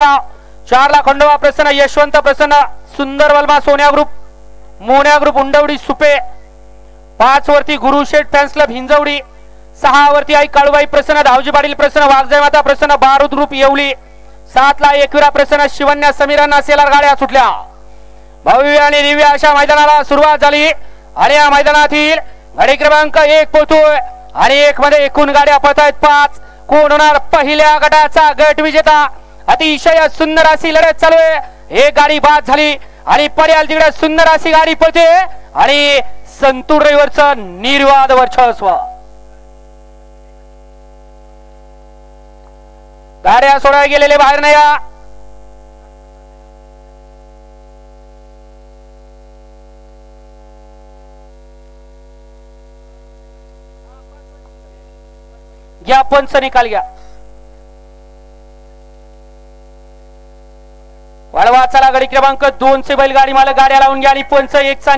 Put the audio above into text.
4 ला खंडोबा प्रसन्न यशवंत प्रसन्न सुंदर वलमा सोन्या ग्रुप मोन्या ग्रुप उंडवडी सुपे 5 वरती गुरुशेठ फॅन्स क्लब हिंजवडी 6 वरती आई काळूबाई प्रसन्न धावजी पाटील प्रसन्न वाघजाई माता प्रसन्न बारूद ग्रुप येवली 7 ला एकविरा प्रसन्न शिवन्या समीरांना सेलार गाड्या सुटल्या। भव्य आणि दिव्य अशा मैदानाला सुरुवात झाली आणि या मैदानातील गाडी क्रमांक 1 पोहोचतोय आणि 1 मध्ये एकूण गाड्या पळतायत 5। कोण होणार पहिल्या गटाचा गट विजेता? अतिशय सुंदर अशी लढत चालू आहे। एक गाडी बाद झाली आणि पर्याल तिकडे सुंदर अशी गाडी पळते आणि संतूर रविवारचं निर्वाद वर्चस्व। गाड्या सोडायला गेलेले बाहेर नाही या। घ्या पंच निकाल घ्या। वाळवा चला गाडी क्रमांक 2 चे बैलगाडी मालक गाड्या लावून घ्या आणि पंच 1 चा